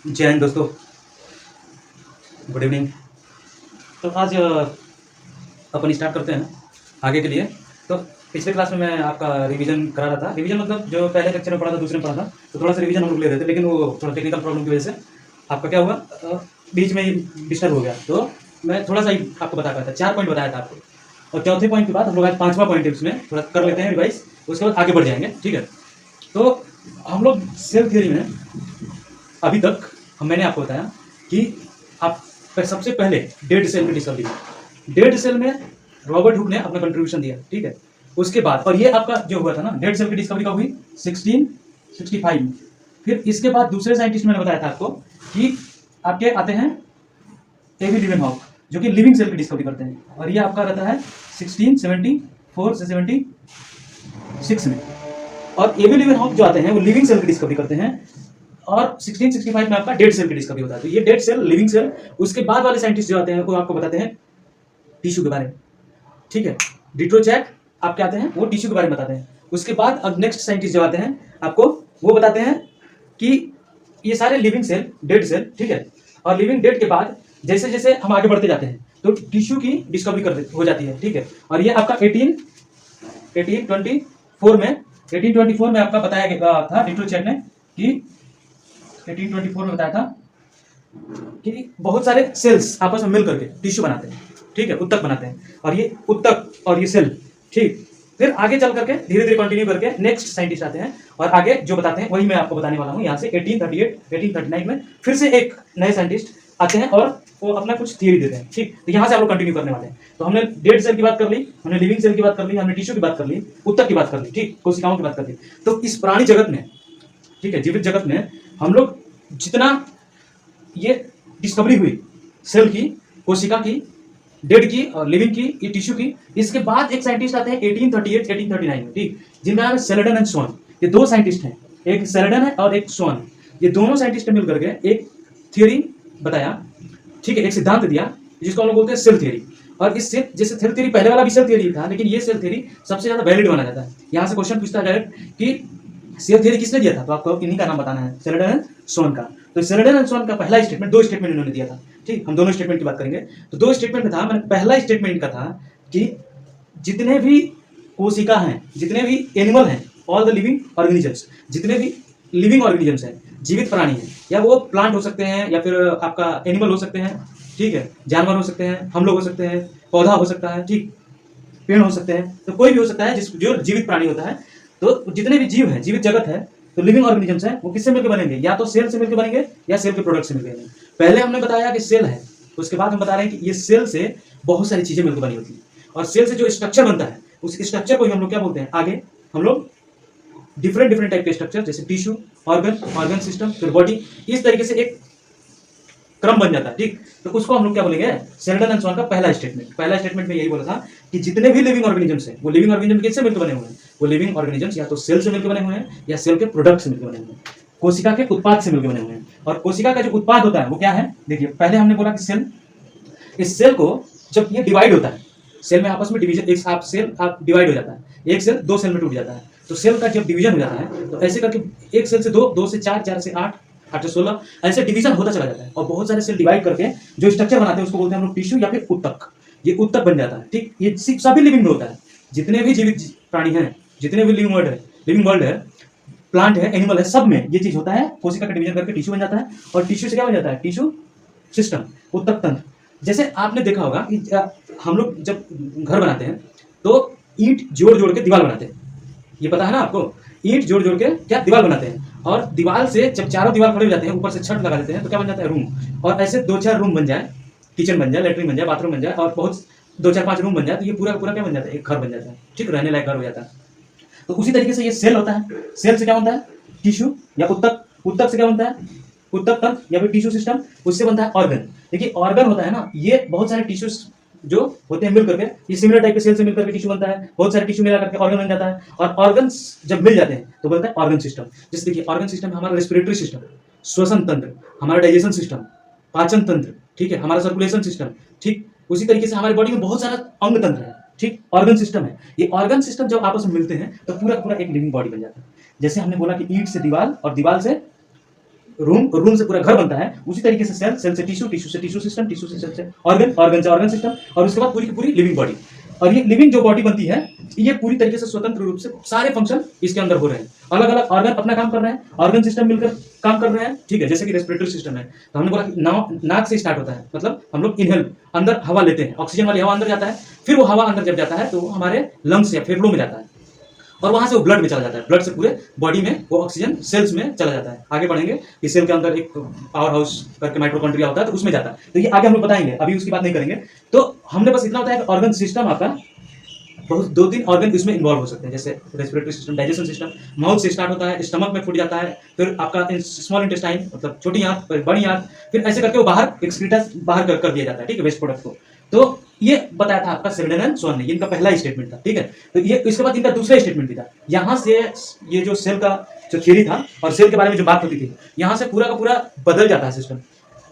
जय हिंद दोस्तों, good evening. तो आज अपन स्टार्ट करते हैं आगे के लिए। तो पिछले क्लास में मैं आपका रिवीजन करा रहा था। रिवीजन मतलब जो पहले लेक्चर में पढ़ा था, दूसरे में पढ़ा था, तो थोड़ा सा रिवीजन हम लोग ले रहे थे, लेकिन वो थोड़ा टेक्निकल प्रॉब्लम की वजह से आपका क्या हुआ, बीच में ही डिस्टर्ब हो गया। तो मैं थोड़ा सा ही आपको बता पाया था, 4 पॉइंट बताया था आपको, और चौथे पॉइंट के बाद हम लोग आज 5वां पॉइंट है, उसमें थोड़ा कर लेते हैं रिवाइज, उसके बाद आगे बढ़ जाएंगे। ठीक है। तो हम लोग सेल थ्योरी में अभी तक मैंने आपको बताया कि आप सबसे पहले डेड सेल की डिस्कवरी की। डेड सेल में रॉबर्ट हुक ने अपना कंट्रीब्यूशन दिया। ठीक है। उसके बाद, और ये आपका जो हुआ था ना, डेड सेल की डिस्कवरी कब हुई? 1665 में। फिर इसके बाद दूसरे साइंटिस्ट मैंने बताया था आपको कि आपके आते हैं एवी लीवेनहॉक, जो कि लिविंग सेल की डिस्कवरी करते हैं, और ये आपका रहता है 1674 से 76 में। और एवी लीवेनहॉक जो आते हैं वो लिविंग सेल की डिस्कवरी करते हैं, और 1665 में आपका डेड सेल की डिस्कवरी होता है। तो ये डेड सेल, लिविंग सेल। उसके बाद वाले साइंटिस्ट जो आते हैं वो आपको बताते हैं टिश्यू के बारे में। ठीक है। डिट्रोचैक आपके आते हैं, वो टिश्यू के बारे में बताते हैं। उसके बाद अब नेक्स्ट साइंटिस्ट जो आते हैं आपको, वो बताते हैं कि ये सारे लिविंग सेल, डेड सेल। ठीक है। और लिविंग डेड के बाद जैसे जैसे हम आगे बढ़ते जाते हैं तो टिश्यू की डिस्कवरी हो जाती है। ठीक है। और ये आपका 1824 में आपका बताया गया था डिट्रोचैक ने कि 1824 में बताया था कि बहुत सारे सेल्स आपस में मिल करके टिश्यू बनाते हैं। ठीक है। उत्तक बनाते हैं, और ये उत्तक और ये सेल, ठीक, फिर आगे चल करके धीरे धीरे कंटिन्यू करके नेक्स्ट साइंटिस्ट आते हैं और आगे जो बताते हैं वही मैं आपको बताने वाला हूं। यहाँ से 1838 1839 में फिर से एक नए साइंटिस्ट आते हैं और वो अपना कुछ थियरी देते हैं। ठीक। तो यहाँ से आप लोग कंटिन्यू करने वाले हैं। तो हमने डेड सेल की बात कर ली, हमने लिविंग सेल की बात कर ली, हमने टिश्यू की बात कर ली, उत्तक की बात कर ली, ठीक, कोशिकाओं की बात कर ली। तो इस प्राणी जगत में, ठीक है, जीवित जगत में हम लोग जितना ये डिस्कवरी हुई सेल की, कोशिका की, डेड की और लिविंग की, ये टिश्यू की, इसके बाद एक साइंटिस्ट आते हैं 1838 1839 में, ठीक, जिनका नाम है सेलेडन एंड स्वॉन। ये दो साइंटिस्ट हैं, एक सेलेडन है और एक स्वॉन। ये दोनों साइंटिस्ट ने मिलकर के एक थियरी बताया, ठीक है, एक सिद्धांत दिया जिसको हम लोग बोलते हैं सेल थियरी। और इस सेल, जैसे सेल थियरी पहले वाला भी सेल थियरी था, लेकिन ये सेल थियरी सबसे ज्यादा वैलिड माना जाता है। यहाँ से क्वेश्चन पूछता है डायरेक्ट कि सेल थियरी किसने दिया था, तो आपको इन्हीं का नाम बताना है, सेलेडन एंड स्वॉन का। तो सेलेडन एंड स्वॉन का पहला स्टेटमेंट, 2 स्टेटमेंट इन्होंने दिया था। ठीक, हम दोनों स्टेटमेंट की बात करेंगे। तो 2 स्टेटमेंट में था, मैंने पहला स्टेटमेंट इनका था कि जितने भी कोशिका हैं, जितने भी एनिमल हैं, ऑल द लिविंग ऑर्गेनिजम्स, जितने भी लिविंग ऑर्गेनिजम्स हैं, जीवित प्राणी हैं, या वो प्लांट हो सकते हैं या फिर आपका एनिमल हो सकते हैं, ठीक है, जानवर हो सकते हैं, हम लोग हो सकते हैं, पौधा हो सकता है, ठीक, पेड़ हो सकते हैं, तो कोई भी हो सकता है जो जीवित प्राणी होता है। तो जितने भी जीव हैं, जीवित जगत है, तो लिविंग ऑर्गेनिजम्स हैं, वो किससे मिलकर बनेंगे? या तो सेल से मिलकर बनेंगे या सेल के प्रोडक्ट से मिलकर बनेंगे। पहले हमने बताया कि सेल है, उसके बाद हम बता रहे हैं कि ये सेल से बहुत सारी चीजें मिलकर बनी होती है, और सेल से जो स्ट्रक्चर बनता है उस स्ट्रक्चर को ही हम लोग क्या बोलते हैं, आगे हम लोग डिफरेंट डिफरेंट टाइप के स्ट्रक्चर, जैसे टिश्यू, ऑर्गन सिस्टम, फिर बॉडी, इस तरीके से एक क्रम बन जाता है। ठीक, तो उसको हम लोग क्या बोलेंगे? सेलेडन एंड स्वॉन का पहला स्टेटमेंट में यही बोला था कि जितने भी लिविंग ऑर्गेनिजम्स हैं, वो लिविंग ऑर्गेनिज्म किससे मिलकर बने हुए हैं? वो लिविंग ऑर्गेनिजम्स या तो सेल से मिलकर बने हुए हैं या सेल के प्रोडक्ट से मिलकर बने हुए हैं, कोशिका के उत्पाद से मिलकर बने हुए हैं। और कोशिका का जो उत्पाद होता है वो क्या है? देखिए, पहले हमने बोला कि सेल, इस सेल को जब ये डिवाइड होता है, सेल में आपस में डिवीजन, एक आप सेल आप डिवाइड हो जाता है, एक सेल 2 सेल में टूट जाता है। तो सेल का जब डिवीजन हो जाता है तो ऐसे करके एक सेल से 2, 2 से 4, 4 से 8, 8 से 16, ऐसे डिवीजन होता चला जाता है, और बहुत सारे सेल डिवाइड करके जो स्ट्रक्चर बनाते हैं उसको बोलते हैं हम लोग टिश्यू या फिर उत्तक। ये उत्तक बन जाता है। ठीक, ये सभी लिविंग में होता है, जितने भी जीवित प्राणी हैं, जितने भी लिविंग वर्ल्ड है, प्लांट है, एनिमल है, सब में ये चीज होता है। कोशिका का डिवीजन करके टिश्यू बन जाता है, और टिश्यू से क्या बन जाता है? टिश्यू सिस्टम, उत्तक तंत्र। जैसे आपने देखा होगा कि हम लोग जब घर बनाते हैं तो ईंट जोड़ जोड़ के दीवार बनाते हैं, ये पता है ना आपको? ईंट जोड़ जोड़ के क्या दीवार बनाते हैं, और दीवार से जब चारों दीवार खड़े हो जाते हैं, ऊपर से छत लगा देते हैं, तो क्या बन जाता है? रूम। और ऐसे 2-4 रूम बन जाए, किचन बन जाए, लेटरिन बन जाए, बाथरूम बन जाए, और बहुत 2-4-5 रूम बन जाए, तो ये पूरा पूरा क्या बन जाता है? एक घर बन जाता है। ठीक, रहने लायक घर हो जाता है। तो उसी तरीके से ये सेल होता है। सेल से क्या बनता है? टिश्यू या उत्तक। उत्तक से क्या बनता है? उत्तक तंत्र या फिर टिश्यू सिस्टम। उससे बनता है ऑर्गन। देखिए, ऑर्गन होता है ना, ये बहुत सारे टिश्यूज जो होते हैं मिल करके, ये सिमिलर टाइप के सेल से मिलकर के टिश्यू बनता है, बहुत सारे टिश्यू मिला करके ऑर्गन बन जाता है, और ऑर्गन्स जब मिल जाते हैं तो बनता है ऑर्गन सिस्टम। जैसे देखिए, ऑर्गन सिस्टम हमारा रेस्पिरेटरी सिस्टम, श्वसन तंत्र, हमारा डाइजेशन सिस्टम, पाचन तंत्र, ठीक है, हमारा सर्कुलेशन सिस्टम। ठीक, उसी तरीके से हमारे बॉडी में बहुत सारा अंग तंत्र है, ठीक, ऑर्गन सिस्टम है। ये ऑर्गन सिस्टम जब आपस में मिलते हैं तो पूरा पूरा एक लिविंग बॉडी बन जाता है। जैसे हमने बोला कि ईंट से दीवार और दीवार से रूम से पूरा घर बनता है, उसी तरीके से सेल, सेल से टिश्यू, टिश्यू से टिश्यू सिस्टम, टिश्यू से सेल से ऑर्गन, ऑर्गन से ऑर्गन सिस्टम, और उसके बाद पूरी की पूरी लिविंग बॉडी। और ये लिविंग जो बॉडी बनती है, ये पूरी तरीके से स्वतंत्र रूप से सारे फंक्शन इसके अंदर हो रहे हैं। अलग अलग ऑर्गन अपना काम कर रहे हैं, ऑर्गन सिस्टम मिलकर काम कर रहे हैं, ठीक है। जैसे कि रेस्पिरेटरी सिस्टम है, तो हमने बोला कि नाक से स्टार्ट होता है, मतलब हम लोग इनहेल अंदर हवा लेते हैं, ऑक्सीजन वाली हवा अंदर जाता है, फिर वो हवा अंदर जब जाता है तो वो हमारे लंग्स या फेफड़ों में जाता है, और वहां से वो ब्लड में चला जाता है, ब्लड से पूरे बॉडी में वो ऑक्सीजन सेल्स में चला जाता है। आगे बढ़ेंगे, इस सेल के अंदर एक पावर हाउस करके माइटोकॉन्ड्रिया होता है, तो उसमें जाता है, तो ये आगे हम लोग बताएंगे, अभी उसकी बात नहीं करेंगे। तो हमने बस इतना होता है कि ऑर्गन सिस्टम आपका बहुत 2-3 ऑर्गन इसमें इन्वॉल्व हो सकते हैं, जैसे respiratory system, digestion system mouth से स्टार्ट होता है, स्टमक में फूट जाता है, फिर आपका स्मॉल इंटेस्टाइन मतलब छोटी आंत, फिर बड़ी आंत, फिर ऐसे करके वो बाहर एक्सक्रीटस बाहर कर दिया जाता है, ठीक है, वेस्ट प्रोडक्ट को। तो ये बताया था आपका सेल्डन एंड स्वान ने, इनका पहला स्टेटमेंट था, ठीक है। तो ये इसके बाद इनका दूसरा स्टेटमेंट भी था। यहाँ से ये जो सेल का जो थ्योरी था और सेल के बारे में जो बात होती थी, यहाँ से पूरा का पूरा बदल जाता है सिस्टम।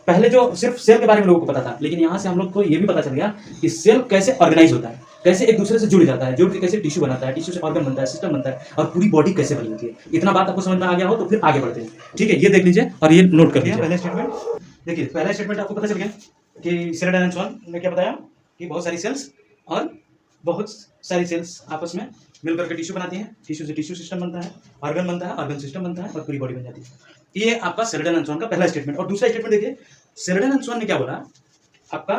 पहले जो सिर्फ सेल के बारे में लोगों को पता था, लेकिन यहाँ से हम लोग को ये भी पता चल गया कि सेल कैसे ऑर्गेनाइज होता है, कैसे एक दूसरे से जुड़ जाता है, जुड़ के कैसे टिश्यू बनाता है, टिश्यू से ऑर्गन बनता है, सिस्टम बनता है, और पूरी बॉडी कैसे बनी होती है। इतना बात आपको समझ में आ गया हो तो फिर आगे बढ़ते हैं, ठीक है। ये देख लीजिए और ये नोट कर लीजिए। पहला स्टेटमेंट देखिए, पहला स्टेटमेंट आपको पता चल गया कि सेल्डन एंड स्वान ने क्या बताया कि बहुत सारी सेल्स और बहुत सारी सेल्स आपस में मिलकर के टिश्यू बनाती हैं, टिश्यू से टिश्यू सिस्टम बनता है, ऑर्गन बनता है, ऑर्गन सिस्टम बनता है, और पूरी बॉडी बन जाती है। ये आपका सेल्डन एंड स्वान का पहला स्टेटमेंट। और दूसरा स्टेटमेंट देखिए, सेल्डन एंड स्वान ने क्या बोला आपका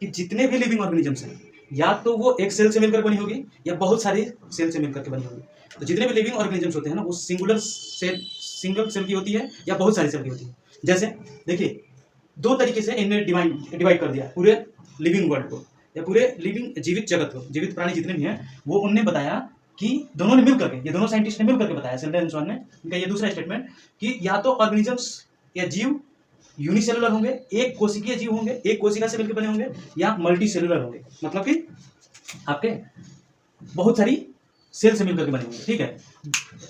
कि जितने भी लिविंग ऑर्गेनिजम्स हैं, या तो वो एक सेल से मिलकर बनी होगी या बहुत सारी सेल से मिलकर के बनी होगी। तो जितने भी लिविंग ऑर्गेनिजम्स होते हैं ना, वो सिंगल सेल की होती है या बहुत सारी सेल की होती है। जैसे देखिए, 2 तरीके से इन्हें डिवाइड कर दिया पूरे लिविंग वर्ल्ड को, या पूरे लिविंग जीवित जगत को, जीवित प्राणी जितने भी हैं, वो उनने बताया कि दोनों ने मिलकर के, ये दोनों साइंटिस्ट ने मिलकर के बताया, सेल्डन एंड स्वान ने, इनका ये दूसरा स्टेटमेंट कि या तो ऑर्गेनिजम्स या जीव यूनिसेलुलर होंगे, एक कोशिकीय जीव होंगे, एक कोशिका से मिलकर बने होंगे, या मल्टी सेलुलर होंगे, मतलब कि आपके बहुत सारी सेल से मिलकर के बने होंगे, ठीक है।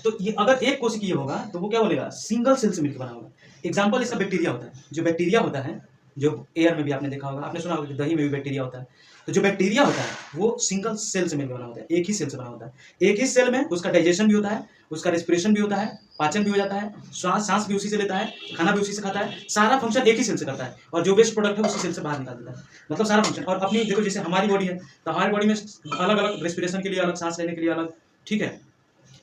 तो ये अगर एक कोशिकीय होगा तो वो क्या बोलेगा, सिंगल सेल से मिलकर बना होगा। एग्जाम्पल इसका बैक्टीरिया होता है। जो बैक्टीरिया होता है, जो एयर में भी आपने देखा होगा, आपने सुना होगा कि दही में भी बैक्टीरिया होता है। तो जो बैक्टीरिया होता है वो सिंगल सेल से मिलकर बना होता है, एक ही सेल से बना होता है। एक ही सेल में उसका डाइजेशन भी होता है, उसका रेस्पिरेशन भी होता है, पाचन भी हो जाता है, सांस भी उसी से लेता है, खाना भी उसी से खाता है, सारा फंक्शन एक ही सेल से करता है, और जो वेस्ट प्रोडक्ट है उसी सेल से बाहर निकाल देता है, मतलब सारा फंक्शन। और अपनी देखो, जैसे हमारी बॉडी है, तो हमारी बॉडी में अलग अलग रेस्पिरेशन के लिए अलग, सांस लेने के लिए अलग, ठीक है,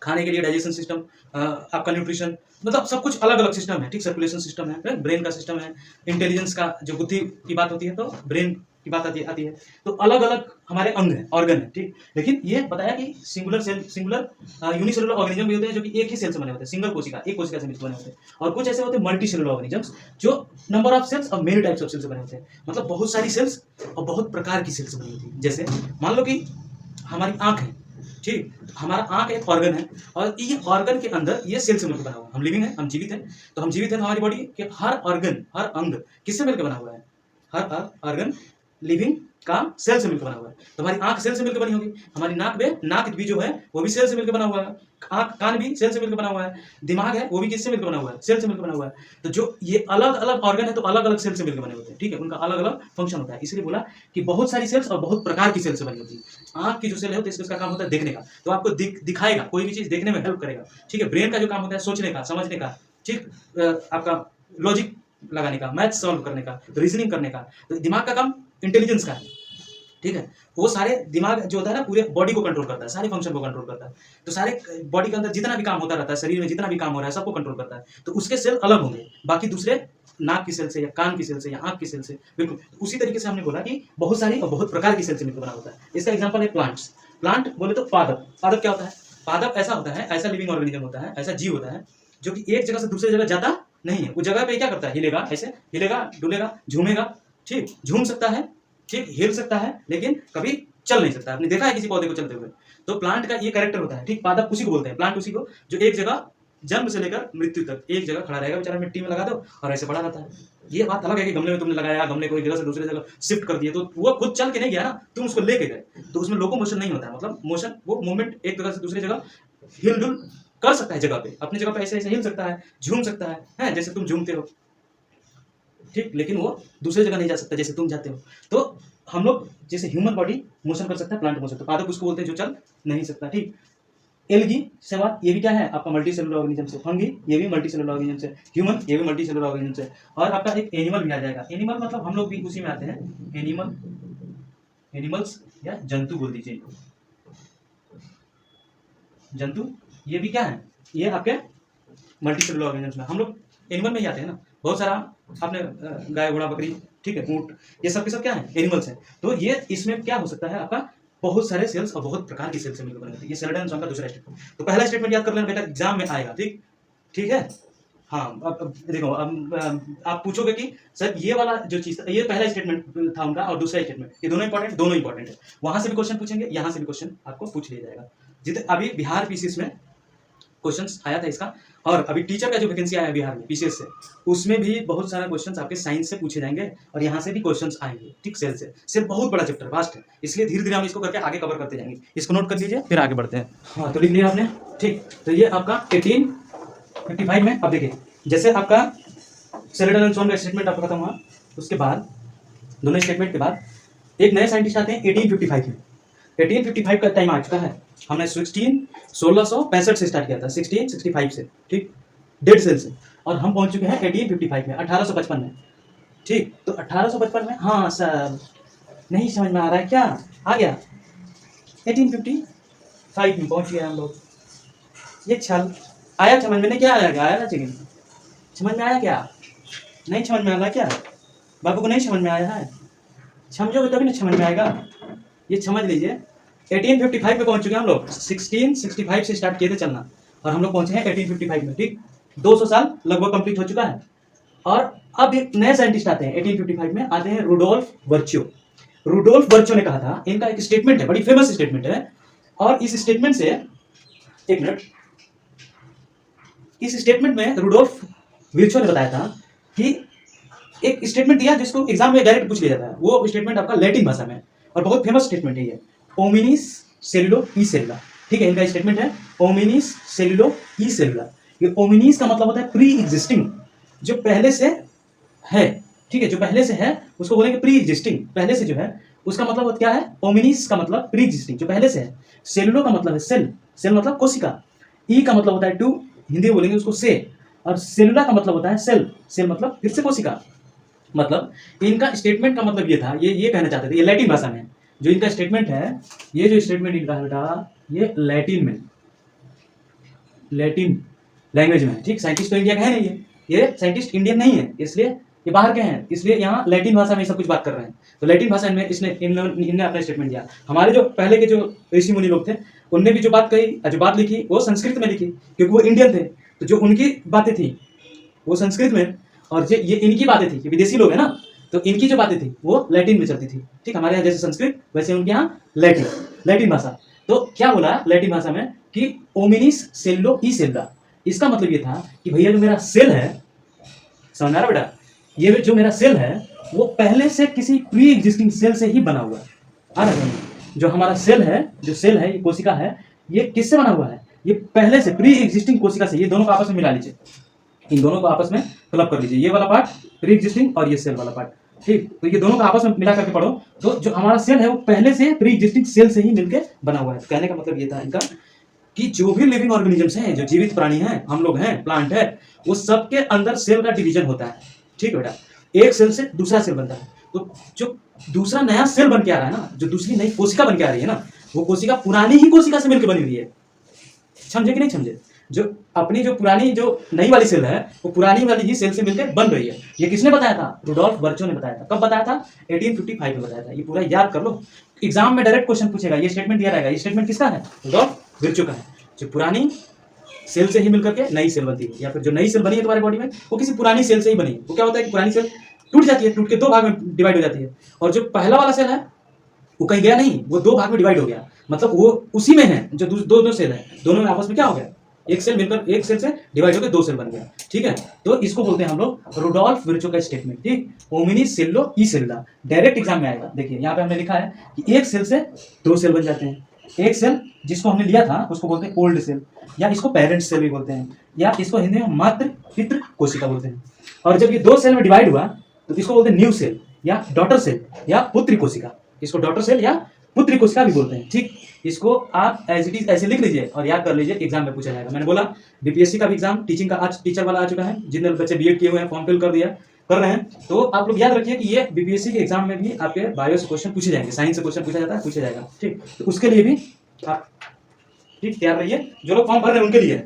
खाने के लिए डाइजेशन सिस्टम, आपका न्यूट्रिशन, मतलब सब कुछ अलग अलग सिस्टम है, ठीक। सर्कुलेशन सिस्टम है, ब्रेन का सिस्टम है, इंटेलिजेंस का जो बुद्धि की बात होती है तो ब्रेन की बात आती है। तो अलग अलग हमारे अंग हैं, ऑर्गन है, ठीक। लेकिन ये बताया कि सिंगुलर यूनिसेलुलर ऑर्गेनिज्म भी होते हैं जो कि एक ही सेल से बने होते हैं, सिंगल कोशिका, एक कोशिका से मिलकर बने होते हैं। और कुछ ऐसे होते हैं मल्टी सेलुलर ऑर्गेनिजम्स, जो नंबर ऑफ सेल्स और मेनी टाइप्स ऑफ सेल्स से बने होते हैं, मतलब बहुत सारी सेल्स और बहुत प्रकार की सेल्स बनी होती है। जैसे मान लो कि हमारी आंख है, ठीक, हमारा आंख एक ऑर्गन है, और ये ऑर्गन के अंदर ये सेल से मिलकर बना हुआ है। हम लिविंग है, हम जीवित हैं, तो हम जीवित हैं, तो हमारी बॉडी के हर ऑर्गन, हर अंग किससे मिलकर बना हुआ है, हर ऑर्गन लिविंग का सेल से मिलकर बना हुआ है। तो हमारी आंख सेल से मिलकर बनी होगी, हमारी नाक भी जो है वो भी सेल से मिलकर बना हुआ है, आंख कान भी सेल से मिलकर बना हुआ है, दिमाग है वो भी किससे मिलकर बना हुआ है, सेल से मिलकर बना हुआ है। तो जो ये अलग अलग ऑर्गन है तो अलग अलग सेल से मिलकर बने होते हैं, ठीक है, उनका अलग अलग फंक्शन होता है। इसलिए बोला कि बहुत सारी सेल्स और बहुत प्रकार की सेल से बनी होती है। आंख की जो सेल है तो इसका काम होता है देखने का, तो आपको दिखाएगा, कोई भी चीज देखने में हेल्प करेगा, ठीक है। ब्रेन का जो काम होता है सोचने का, समझने का, ठीक, आपका लॉजिक लगाने का, मैथ सॉल्व करने का, रीजनिंग करने का। तो दिमाग का काम इंटेलिजेंस का है, ठीक है। वो सारे दिमाग जो होता है ना, पूरे बॉडी को कंट्रोल करता है, सारे फंक्शन को कंट्रोल करता है। तो सारे बॉडी के अंदर जितना भी काम होता रहता है, शरीर में जितना भी काम हो रहा है, सबको कंट्रोल करता है। तो उसके सेल अलग होंगे बाकी दूसरे नाक की सेल से या कान की सेल से या आंख की सेल से, बिल्कुल उसी तरीके से हमने बोला कि बहुत सारी और बहुत प्रकार की सेल से मिलकर बना होता है। इसका एग्जाम्पल है प्लांट्स। प्लांट बोले तो पादप। पादप क्या होता है, पादप ऐसा होता है, ऐसा लिविंग ऑर्गेनिज्म होता है, ऐसा जीव होता है जो कि एक जगह से दूसरे जगह जाता नहीं है। उस जगह पे क्या करता है, हिलेगा, ऐसे हिलेगा, डुलेगा, झूमेगा, ठीक, झूम सकता है, ठीक, हिल सकता है, लेकिन कभी चल नहीं सकता। आपने देखा है किसी पौधे को चलते हुए? तो प्लांट का ये कैरेक्टर होता है, ठीक। पादप उसी को बोलते हैं, प्लांट उसी को जो एक जगह जन्म से लेकर मृत्यु तक एक जगह खड़ा रहेगा, बेचारा मिट्टी में लगा दो और ऐसे पड़ा रहता है। ये बात अलग है कि गमले में तुमने लगाया, गमले को एक जगह से दूसरे जगह शिफ्ट कर दिए, तो वो खुद चल के नहीं गया ना, तुम उसको लेके गए, तो उसमें लोको मोशन नहीं होता है। मतलब मोशन, वो मूवमेंट एक जगह से दूसरी जगह हिल डुल कर सकता है, जगह पे, अपनी जगह पे ऐसे ऐसे हिल सकता है, झूम सकता है, जैसे तुम झूमते हो, ठीक, लेकिन वो दूसरी जगह नहीं जा सकता जैसे तुम जाते हो। तो हम लोग जैसे ह्यूमन बॉडी मोशन कर सकता है, प्लांट मोशन, तो पादप उसको बोलते हैं जो चल नहीं सकता, ठीक। एल्गी से बाद ये भी क्या है आपका मल्टी सेलुलर ऑर्गेनिज्म से, फंगी ये भी मल्टी सेलुलर ऑर्गेनिज्म से, ह्यूमन ये भी मल्टी सेलुलर ऑर्गेनिज्म से, और आपका एक एनिमल भी आ जाएगा। एनिमल मतलब हम लोग भी उसी में आते हैं, एनिमल, एनिमल्स या जंतु बोल दीजिए, जंतु ये भी क्या है, ये आपके मल्टी सेलुलर ऑर्गेनिज्म में हम लोग एनिमल में ही आते हैं ना। बहुत सारा आपने गाय घोड़ा बकरी, ठीक है, ऊंट, ये सब के सब क्या है, एनिमल्स हैं। तो ये इसमें क्या हो सकता है आपका बहुत सारे सेल्स और बहुत प्रकार की सेल्स से मिलकर बने। ये सेल डायनासोर का दूसरा स्टेटमेंट। तो पहला स्टेटमेंट याद कर लेना बेटा, एग्जाम में आएगा, ठीक ठीक है। हाँ, अब देखो, अब आप पूछोगे कि सर ये वाला जो चीज था, ये पहला स्टेटमेंट था उनका और दूसरा स्टेटमेंट, ये दोनों इंपॉर्टेंट, दोनों इंपॉर्टेंट है। वहां से भी क्वेश्चन पूछेंगे, यहाँ से भी क्वेश्चन आपको पूछ लिया जाएगा। जितने अभी बिहार पीसीएस में क्वेश्चंस आया था इसका, और अभी टीचर का जो वैकेंसी आया है बिहार में पीसीएस से, उसमें भी बहुत सारे क्वेश्चंस आपके साइंस से पूछे जाएंगे और यहाँ से भी क्वेश्चंस आएंगे, ठीक। सेल से, सेल बहुत बड़ा चैप्टर, वास्ट है, इसलिए धीरे धीरे हम इसको करके आगे कवर करते जाएंगे। इसको नोट कर लीजिए, फिर आगे बढ़ते हैं। हाँ, तो लिख लिया आपने, ठीक। तो ये आपका 1855 में, अब देखिए जैसे आपका सेल डायनासोर का स्टेटमेंट आपका खत्म हुआ, उसके बाद दोनों स्टेटमेंट के बाद एक नए साइंटिस्ट आते हैं 1855 में। 1855 का टाइम आ चुका है, हमने 1665 से स्टार्ट किया था, 1665 से, ठीक, डेढ़ सेल से, और हम पहुंच चुके हैं 1855 में, 1855 में, ठीक। तो 1855 में, हाँ सर नहीं समझ में आ रहा है क्या, आ गया 1855 में पहुंच गए हम लोग। ये छल आया समझ में, नहीं क्या आया ना चिकन, समझ में आया क्या, नहीं समझ में आ रहा क्या, बाबू को नहीं समझ में आया है, समझोगे तभी ना समझ में आएगा। ये समझ लीजिए 1855 पे पहुंच चुके हैं हम लोग, 1665 से स्टार्ट किए थे चलना, और हम लोग पहुंचे हैं 1855 में, ठीक। 200 साल लगभग कंप्लीट हो चुका है। और अब एक नए साइंटिस्ट आते हैं 1855 में, आते हैं रुडोल्फ वर्च्यो। रुडोल्फ वर्च्यो ने कहा था, इनका एक स्टेटमेंट है, बड़ी फेमस स्टेटमेंट है, और इस स्टेटमेंट से, एक मिनट, इस स्टेटमेंट में रुडोल्फ वर्च्यो ने बताया था कि एक स्टेटमेंट दिया जिसको एग्जाम में डायरेक्ट पूछ लिया जाता है, वो स्टेटमेंट आपका लैटिन भाषा में, और बहुत फेमस स्टेटमेंट है ये, ओमिनिस सेलुलो ई सेलुला, ठीक है। इनका स्टेटमेंट है ओमिनिस सेलुलो ई सेलुला। ये ओमिनिस का मतलब होता है प्री एग्जिस्टिंग, जो पहले से है, ठीक है, जो पहले से है उसको बोलेंगे प्री एग्जिस्टिंग, पहले से जो है उसका मतलब क्या है, ओमिनिस का मतलब प्री एग्जिस्टिंग, जो पहले से है। सेलुलो का मतलब है सेल, सेल मतलब कोशिका, ई का मतलब होता है टू, हिंदी में बोलेंगे उसको से, और सेलुला का मतलब होता है सेल, सेल मतलब फिर से कोशिका। मतलब इनका स्टेटमेंट का मतलब ये था, ये कहना चाहते थे, ये लैटिन भाषा में जो इनका स्टेटमेंट है, ये जो स्टेटमेंट इनका है बेटा, ये लैटिन में, लैटिन लैंग्वेज में, ठीक। साइंटिस्ट तो इंडिया का है नहीं है, ये साइंटिस्ट इंडियन नहीं है, इसलिए ये बाहर के हैं, इसलिए यहाँ लैटिन भाषा में सब कुछ बात कर रहे हैं। तो लैटिन भाषा में इनने अपना स्टेटमेंट दिया। हमारे जो पहले के जो ऋषि मुनि लोग थे, उनने भी जो बात कही, जो बात लिखी, वो संस्कृत में लिखी, क्योंकि वो इंडियन थे। तो जो उनकी बातें थी वो संस्कृत में, और ये इनकी बातें थी, विदेशी लोग है ना, तो इनकी जो बातें थी वो लैटिन में चलती थी, ठीक। हमारे यहाँ जैसे संस्कृत, वैसे उनके यहाँ लैटिन, लैटिन भाषा। तो क्या बोला लैटिन भाषा में कि ओमिनिस सेल्लो ई सेल्ला, इसका मतलब ये था कि भैया जो मेरा सेल है, समझ आ रहा बेटा, ये जो मेरा सेल है वो पहले से किसी प्री एग्जिस्टिंग सेल से ही बना हुआ है। आ रहा है, जो हमारा सेल है, जो सेल है, ये कोशिका है, ये किससे बना हुआ है, ये पहले से प्री एग्जिस्टिंग कोशिका से। ये दोनों को आपस में मिला लीजिए, इन दोनों को आपस में क्लब कर लीजिए, ये वाला पार्ट प्री एग्जिस्टिंग और ये सेल वाला पार्ट, ठीक। तो ये दोनों को आपस में मिला करके पढ़ो, तो जो हमारा सेल है वो पहले से प्री एग्जिस्टिंग सेल से ही मिलके बना हुआ है। तो कहने का मतलब ये था इनका कि जो भी लिविंग ऑर्गेनिजम्स हैं, जो जीवित प्राणी हैं, हम लोग हैं, प्लांट है, वो सबके अंदर सेल का डिवीजन होता है, ठीक है बेटा। एक सेल से दूसरा सेल बनता है, तो जो दूसरा नया सेल बन के आ रहा है ना, जो दूसरी नई कोशिका बन के आ रही है ना, वो कोशिका पुरानी ही कोशिका से मिलकर बनी हुई है, समझे कि नहीं समझे। जो अपनी जो पुरानी जो नई वाली सेल है, वो पुरानी वाली ही सेल से मिलकर बन रही है। ये किसने बताया था, रुडोल्फ वर्च्यो ने बताया था। कब बताया था, 1855 में बताया था। ये पूरा याद कर लो, एग्जाम में डायरेक्ट क्वेश्चन पूछेगा, ये स्टेटमेंट दिया रहेगा, ये स्टेटमेंट किसका है, रुडोल्फ वर्च्यो का है। जो पुरानी सेल से ही मिलकर के नई सेल बनती है, या फिर जो नई सेल बनी है तुम्हारे बॉडी में, वो किसी पुरानी सेल से ही बनी है। वो क्या होता है कि पुरानी सेल टूट जाती है, टूट के दो भाग में डिवाइड हो जाती है, और जो पहला वाला सेल है वो कहीं गया नहीं, वो दो भाग में डिवाइड हो गया, मतलब वो उसी में है। जो दो सेल है, दोनों में आपस में क्या हो गया, एक सेल मिलकर एक सेल से डिवाइड होकर दो सेल बन गया, ठीक है। तो इसको बोलते हैं हम लोग रुडोल्फ वर्च्यो का स्टेटमेंट, ठीक। ओमिनिस सेल्लो ई सेलुला, डायरेक्ट एग्जाम में आएगा। देखिए यहाँ पे हमने लिखा है कि एक सेल से दो सेल बन जाते हैं। एक सेल जिसको हमने लिया था उसको बोलते हैं ओल्ड सेल, या इसको पेरेंट सेल भी बोलते हैं, या इसको हिंदी में मातृ पितृ कोशिका बोलते हैं। और जब ये दो सेल में डिवाइड हुआ तो इसको बोलते हैं न्यू सेल, या डॉटर सेल, या पुत्री कोशिका। इसको डॉटर सेल या पुत्री कोशिका भी बोलते हैं। ठीक, इसको आप एज इट इज ऐसे लिख लीजिए और याद कर लीजिए, एग्जाम में पूछा जाएगा। मैंने बोला बीपीएससी का भी एग्जाम टीचिंग का आज टीचर वाला आ चुका है, जितने बच्चे बीएड किए हुए हैं फॉर्म फिल कर रहे हैं, तो आप लोग याद रखिए कि ये बीपीएससी के एग्जाम में भी आपके बायो से क्वेश्चन पूछे जाएंगे, साइंस से क्वेश्चन पूछा जाता है, पूछा जाएगा। ठीक, तो उसके लिए भी आप ठीक तैयार रहिए, जो लोग फॉर्म भर रहे हैं उनके लिए।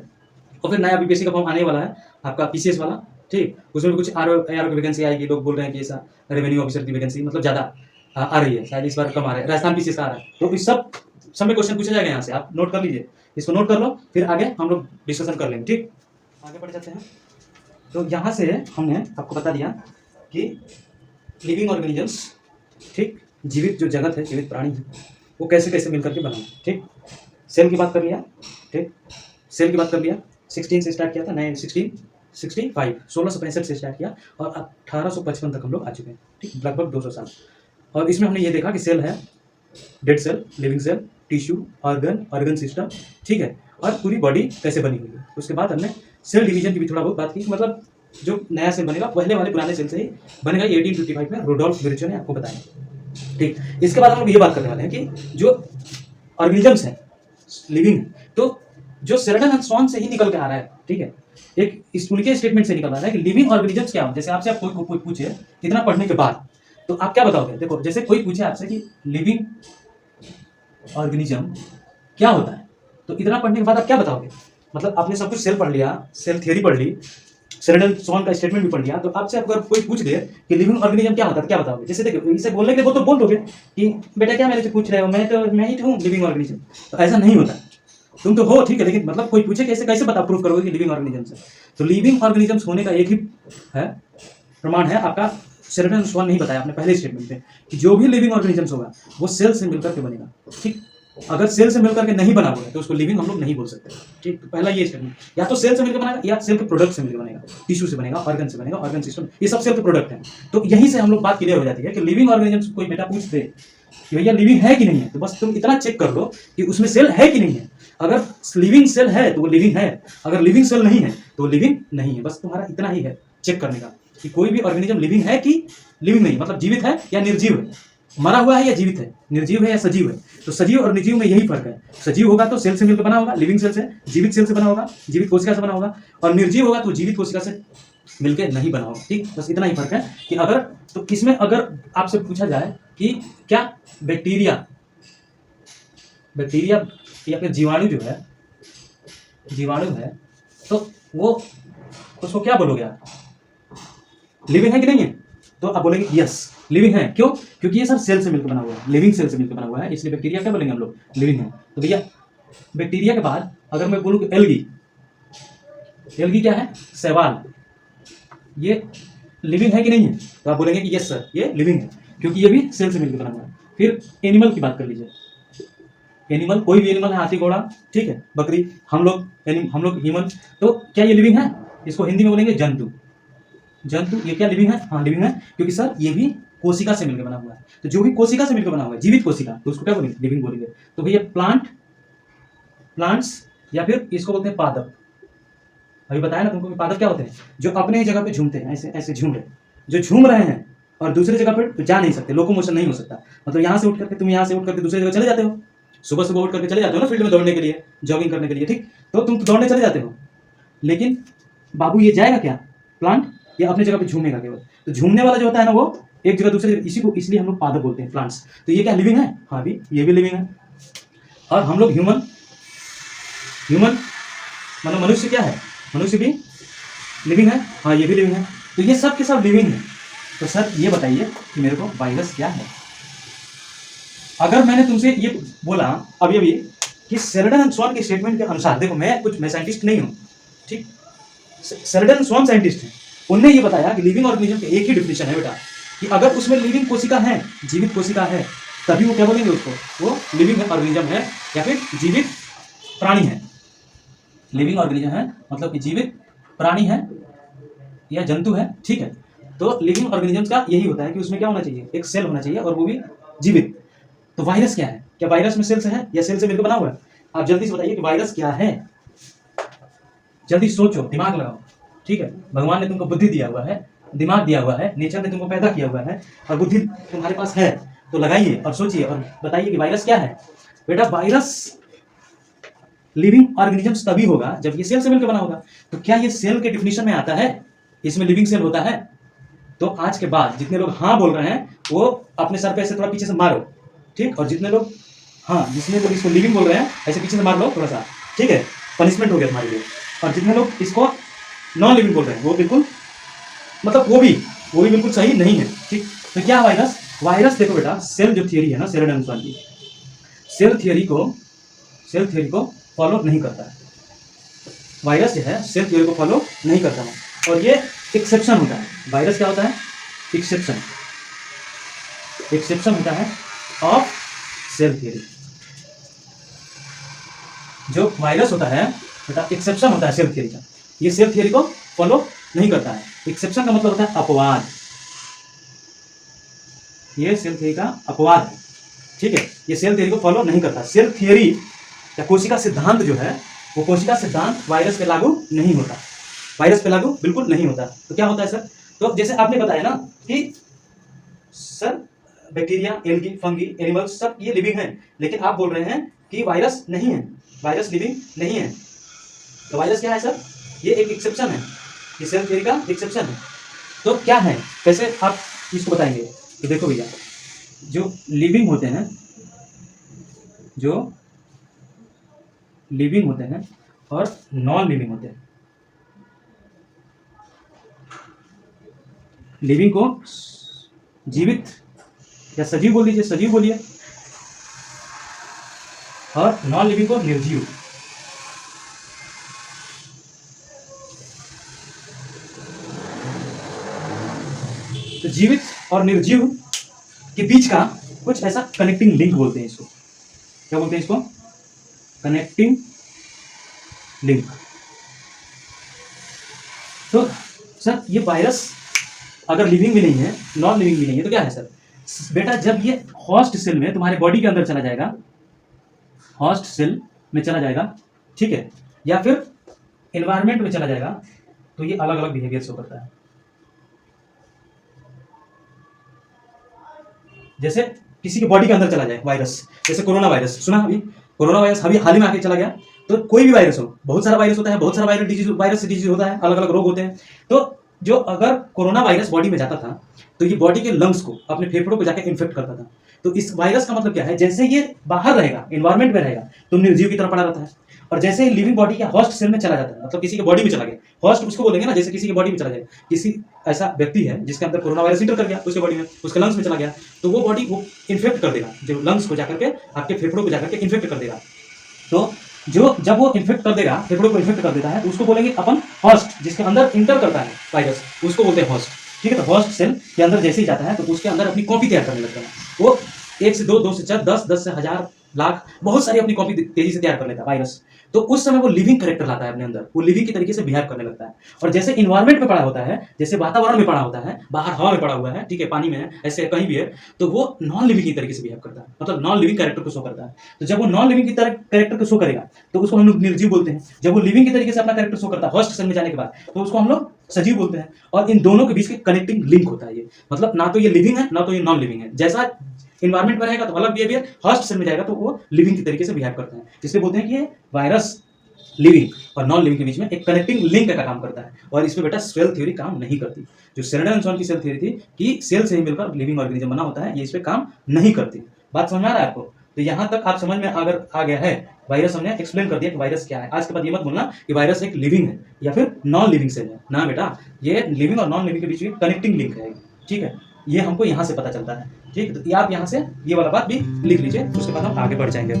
और फिर नया बीपीएससी का फॉर्म आने वाला है आपका पीसीएस वाला। ठीक, उसमें भी कुछ आर की वैकेंसी आएगी। लोग बोल रहे हैं कि ऐसा रेवेन्यू ऑफिसर की वैकेंसी मतलब ज़्यादा आ रही है, शायद इस बार कम आ रहा है, राजस्थान पीसीएस का आ रहा है। तो इस सब में क्वेश्चन पूछे जाएंगे, यहाँ से आप नोट कर लीजिए, इसको नोट कर लो, फिर आगे हम लोग डिस्कशन कर लेंगे। ठीक, आगे बढ़ जाते हैं। तो यहाँ से हमने आपको बता दिया कि लिविंग ऑर्गेनिजम्स, ठीक, जीवित जो जगत है, जीवित प्राणी है, वो कैसे कैसे मिलकर के बना। ठीक, सेल की बात कर लिया। ठीक, सेल की बात कर लिया, 16 से स्टार्ट किया था, नए 1665 से स्टार्ट किया और 1855 तक हम लोग आ चुके हैं। ठीक, लगभग 200 साल। और इसमें हमने ये देखा कि सेल है, dead cell, living cell, tissue, organ system, ठीक है, और पूरी बॉडी कैसे बनी हुई है। उसके बाद हमने सेल डिवीजन की भी थोड़ा बहुत बात की, मतलब जो नया सेल बनेगा पहले वाले पुराने सेल से ही बनेगा। 1855 में रुडोल्फ विर्चो ने आपको बताया। ठीक, इसके बाद हम लोग ये बात करने वाले हैं कि जो ऑर्गेनिजम्स हैं लिविंग, तो जो शेल्डन एंड स्वान से ही निकल के आ रहा है। ठीक है, एक स्कूल के स्टेटमेंट से निकल रहा है कि लिविंग ऑर्गेनिजम्स क्या हो। जैसे आपसे आप कोई पूछे इतना पढ़ने के बाद, तो आप क्या बताओगे? देखो, जैसे कोई पूछे आपसे कि लिविंग ऑर्गेनिज्म क्या होता है, तो इतना पढ़ने के बाद आप क्या बताओगे? मतलब आपने सब कुछ सेल पढ़ लिया, सेल थियरी पढ़ ली, शेल्डन स्वान का स्टेटमेंट भी पढ़ लिया, तो आपसे अगर कोई पूछ दे कि लिविंग ऑर्गेनिज्म क्या होता है, क्या बताओगे? जैसे देखो, इसे बोलने के लिए तो बोल दोगे कि बेटा क्या मेरे से पूछ रहे हो, मैं ही हूँ लिविंग ऑर्गेनिज्म। तो ऐसा नहीं होता, तुम तो हो, ठीक है, लेकिन मतलब कोई पूछे कैसे कैसे बता प्रूफ करोगे कि लिविंग ऑर्गेनिजम्स है? तो लिविंग ऑर्गेनिजम्स होने का एक ही है प्रमाण है आपका, शेल्डन स्वान नहीं बताया आपने पहले स्टेटमेंट में, कि जो भी लिविंग ऑर्गेनिजम्स होगा वो सेल से मिलकर के बनेगा। ठीक, अगर सेल से मिलकर के नहीं बना हुआ है तो उसको लिविंग हम लोग नहीं बोल सकते। ठीक, तो पहला ये स्टेटमेंट, या तो सेल से मिलकर बनेगा या सेल के प्रोडक्ट से मिलकर बनेगा, टिश्यू से बनेगा, ऑर्गन से बनेगा, ऑर्गन सिस्टम, ये सब सेल के प्रोडक्ट हैं। तो यहीं से हम लोग बात क्लियर हो जाती है कि लिविंग ऑर्गेनिजम्स कोई बेटा पूछ दे कि भैया लिविंग है कि नहीं है, तो बस तुम इतना चेक कर लो कि उसमें सेल है कि नहीं है। अगर लिविंग सेल है तो वो लिविंग है, अगर लिविंग सेल नहीं है तो वो लिविंग नहीं है। बस तुम्हारा इतना ही है चेक करने का कि कोई भी ऑर्गेनिज्म लिविंग है कि लिविंग नहीं, मतलब जीवित है या निर्जीव है, मरा हुआ है या जीवित है, निर्जीव है या सजीव है। तो सजीव और निर्जीव में यही फर्क है। सजीव होगा तो सेल से मिलकर बना होगा, लिविंग सेल से, जीवित सेल से बना होगा, जीवित कोशिका से बना होगा, और निर्जीव होगा तो जीवित कोशिका से मिलकर नहीं बना होगा। ठीक, बस इतना ही फर्क है कि अगर, तो इसमें अगर आपसे पूछा जाए कि क्या बैक्टीरिया या फिर जीवाणु जो है, जीवाणु है, तो वो उसको क्या बोलोगे आप? लिविंग है कि नहीं है? तो आप बोलेंगे यस लिविंग है। क्यों? क्योंकि ये सर सेल से मिलकर बना हुआ है, लिविंग सेल से मिलकर बना हुआ है, इसलिए बैक्टीरिया क्या बोलेंगे हम लोग? लिविंग है। तो भैया बैक्टीरिया के बाद अगर मैं बोलूँ कि एल्गी क्या है? शैवाल, ये लिविंग है कि नहीं है? तो आप बोलेंगे कि यस सर ये लिविंग है, क्योंकि ये भी सेल से मिलकर बना हुआ है। फिर एनिमल की बात कर लीजिए, एनिमल कोई भी एनिमल है, हाथी, घोड़ा, ठीक है, बकरी, हम लोग ह्यूमन, तो क्या ये लिविंग है? इसको हिंदी में बोलेंगे जंतु। ये क्या लिविंग है? हाँ लिविंग है, क्योंकि सर ये भी कोशिका से मिलकर बना हुआ है। तो जो भी कोशिका से मिलकर बना हुआ है, जीवित कोशिका, तो उसको क्या बोलेंगे? लिविंग बोलेंगे। तो भैया प्लांट्स या फिर इसको बोलते हैं पादप। अभी बताया ना तुमको कि पादप क्या होते हैं? जो अपने ही जगह पे झूमते हैं, ऐसे ऐसे झूम रहे, जो झूम रहे हैं और दूसरी जगह पे जा नहीं सकते, लोकोमोशन नहीं हो सकता। मतलब यहाँ से उठ करके तुम यहाँ से उठ करके दूसरी जगह चले जाते हो, सुबह उठ करके चले जाते हो ना फील्ड में दौड़ने के लिए, जॉगिंग करने के लिए, ठीक, तो तुम दौड़ने चले जाते हो, लेकिन बाबू ये जाएगा क्या? प्लांट ये अपने जगह पे झूमेगा केवल। तो झूमने वाला जो होता है ना, वो एक जगह दूसरी जगह, इसी को इसलिए हम लोग पादप बोलते हैं, प्लांट्स। तो ये क्या लिविंग है? हाँ भी, ये भी लिविंग है। और हम लोग ह्यूमन मतलब मनुष्य क्या है? मनुष्य भी लिविंग है। हाँ ये भी लिविंग है। तो ये सब के सब लिविंग है। तो सर ये बताइए कि मेरे को वायरस क्या है? अगर मैंने तुमसे ये बोला अभी कि शेल्डन एंड स्वान के स्टेटमेंट के अनुसार, देखो मैं साइंटिस्ट नहीं हूँ, ठीक, शेल्डन स्वान साइंटिस्ट हैं, उन्होंने ये बताया कि लिविंग ऑर्गेनिज्म की एक ही डिफिनेशन है बेटा, कि अगर उसमें लिविंग कोशिका है, जीवित कोशिका है, तभी वो क्या बोलेंगे उसको? वो लिविंग ऑर्गेनिज्म है या फिर जीवित प्राणी है। लिविंग ऑर्गेनिज्म है मतलब कि जीवित प्राणी है या जंतु है, ठीक है। तो लिविंग ऑर्गेनिजम्स का यही होता है कि उसमें क्या होना चाहिए? एक सेल होना चाहिए, और वो भी जीवित। तो वायरस क्या है? क्या वायरस में सेल्स है या सेल से मिलकर बना हुआ है? आप जल्दी से बताइए कि वायरस क्या है। जल्दी सोचो, दिमाग लगाओ, ठीक है। भगवान ने तुमको बुद्धि दिया हुआ है, दिमाग दिया हुआ है, नेचर ने तुमको पैदा किया हुआ है, और बुद्धि तुम्हारे पास है, तो लगाइए और सोचिए और बताइए कि वायरस क्या है। बेटा वायरस लिविंग ऑर्गेनिजम्स तभी होगा जब ये सेल से मिलकर बना होगा। तो क्या ये सेल के डिफिनेशन में आता है, इसमें लिविंग सेल होता है? तो आज के बाद जितने लोग हाँ बोल रहे हैं वो अपने सर पे ऐसे थोड़ा पीछे से मारो, ठीक। और जितने लोग हाँ, जितने लोग इसको लिविंग बोल रहे हैं ऐसे पीछे से मार लो थोड़ा सा, ठीक है, पनिशमेंट हो गया तुम्हारे लिए। और जितने लोग इसको नॉन लिविंग बोल रहे हैं वो बिल्कुल मतलब वो भी बिल्कुल सही नहीं है, ठीक। तो क्या वायरस, वायरस देखो बेटा, सेल जो थियरी है ना शेरडन की, सेल थियरी को फॉलो नहीं करता है। वायरस जो है सेल थियरी को फॉलो नहीं करता है और ये एक्सेप्शन होता है। वायरस क्या होता है? एक्सेप्शन होता है ऑफ सेल थियरी। जो वायरस होता है बेटा एक्सेप्शन होता है सेल थियरी का। ये सेल थियरी को फॉलो नहीं करता है। एक्सेप्शन का मतलब होता है अपवाद। ये सेल थियरी का अपवाद है, ठीक है। ये सेल थियरी को फॉलो नहीं करता। सेल थियरी या कोशिका सिद्धांत जो है वो कोशिका सिद्धांत वायरस पे लागू नहीं होता, वायरस पे लागू बिल्कुल नहीं होता। तो क्या होता है सर? तो जैसे आपने बताया ना कि sir bacteria, algae, fungi, animals सब ये लिविंग है, लेकिन आप बोल रहे हैं कि वायरस नहीं है, वायरस लिविंग नहीं है। तो वायरस क्या है सर? ये एक एक्सेप्शन है, ये सेल थियरी का एक्सेप्शन है। तो क्या है, कैसे आप इसको बताएंगे? तो देखो भैया, जो लिविंग होते हैं, जो लिविंग होते हैं और नॉन लिविंग होते हैं। लिविंग को जीवित या सजीव बोल दीजिए, सजीव बोलिए, और नॉन लिविंग को निर्जीव। तो जीवित और निर्जीव के बीच का कुछ ऐसा कनेक्टिंग लिंक बोलते हैं इसको। क्या बोलते हैं इसको? Connecting link. तो सर ये वायरस अगर लिविंग भी नहीं है, नॉन लिविंग भी नहीं है, तो क्या है सर? बेटा जब ये होस्ट सेल में तुम्हारे बॉडी के अंदर चला जाएगा, होस्ट सेल में चला जाएगा, ठीक है, या फिर एनवायरनमेंट में चला जाएगा, तो ये अलग अलग बिहेवियर शो करता है। जैसे किसी के बॉडी के अंदर चला जाए वायरस, जैसे कोरोना वायरस सुना अभी, कोरोना वायरस अभी हाल ही में आके चला गया। तो कोई भी वायरस हो, बहुत सारा वायरस होता है, बहुत सारा वायरस डिजीज होता है, अलग अलग रोग होते हैं। तो जो अगर कोरोना वायरस बॉडी में जाता था तो ये बॉडी के लंग्स को, अपने फेफड़ों को जाकर इन्फेक्ट करता था। तो इस वायरस का मतलब क्या है? जैसे ये बाहर रहेगा, एनवायरनमेंट में रहेगा, तो निर्जीव की तरह पड़ा रहता है। और जैसे ही लिविंग बॉडी या होस्ट सेल में चला जाता है, मतलब किसी के बॉडी में चला गया, होस्ट उसको बोलेंगे ना, जैसे किसी की बॉडी में चला जाए, किसी ऐसा व्यक्ति है जिसके अंदर कोरोना वायरस इंटर कर गया उसके बॉडी में, उसके लंग्स में चला गया, तो वो बॉडी वो इन्फेक्ट कर देगा, जो लंग्स को जाकर के आपके फेफड़ों को जाकर के इन्फेक्ट कर देगा। तो जो जब वो इन्फेक्ट कर देगा, फेफड़ों को इन्फेक्ट कर देता है, तो उसको बोलेंगे अपन होस्ट। जिसके अंदर इंटर करता है वायरस उसको बोलते हैं होस्ट, ठीक है। तो होस्ट सेल के अंदर जैसे ही जाता है तो उसके अंदर अपनी कॉपी तैयार करने लगता है। वो 1 से 2, 2 से 4, 10, 10 से 1000, लाख, बहुत सारी अपनी कॉपी तेजी से तैयार कर लेता है वायरस। तो उस समय वो लिविंग कैरेक्टर लाता है अपने अंदर, वो लिविंग की तरीके से बिहेव करने लगता है। और जैसे इन्वायरमेंट में पड़ा होता है, जैसे वातावरण में पड़ा होता है, बाहर हवा में पड़ा हुआ है, ठीक है, पानी में है, ऐसे कहीं भी है, तो वो नॉन लिविंग की तरीके से बिहेव करता है, मतलब नॉन लिविंग कैरेक्टर को शो करता है। तो जब वो नॉन लिविंग की तरह कैरेक्टर को शो करेगा तो उसको हम लोग निर्जीव बोलते हैं। जब वो लिविंग की तरीके से अपना कैरेक्टर शो करता है होस्ट सेल में जाने के बाद, तो उसको हम लोग सजीव बोलते हैं। और इन दोनों के बीच के कनेक्टिंग लिंक होता है ये, मतलब ना तो ये लिविंग है ना तो ये नॉन लिविंग है। जैसा इन्वायरमेंट में रहेगा तो अलग बिहेवियर, होस्ट सेल में जाएगा तो वो लिविंग की तरीके से बिहेव करते हैं। जिससे बोलते हैं कि ये वायरस लिविंग और नॉन लिविंग के बीच में एक कनेक्टिंग लिंक का काम करता है। और इसमें बेटा सेल थ्योरी काम नहीं करती। जो शेरडन एंड सॉन की सेल थ्योरी थी कि सेल से ही मिलकर लिविंग ऑर्गेनिज्म बना होता है, ये इस पे काम नहीं करती। बात समझ में आ रहा है आपको? तो यहाँ तक आप समझ में अगर आ गया है, वायरस हमने एक्सप्लेन कर दिया कि वायरस क्या है। आज के बाद ये मत बोलना कि वायरस एक लिविंग है या फिर नॉन लिविंग सेल है, ना बेटा, ये लिविंग और नॉन लिविंग के बीच में कनेक्टिंग लिंक है, ठीक है। ये हमको यहाँ से पता चलता है, ठीक है। तो आप यहाँ से ये वाला बात भी लिख लीजिए, उसके बाद हम आगे बढ़ जाएंगे।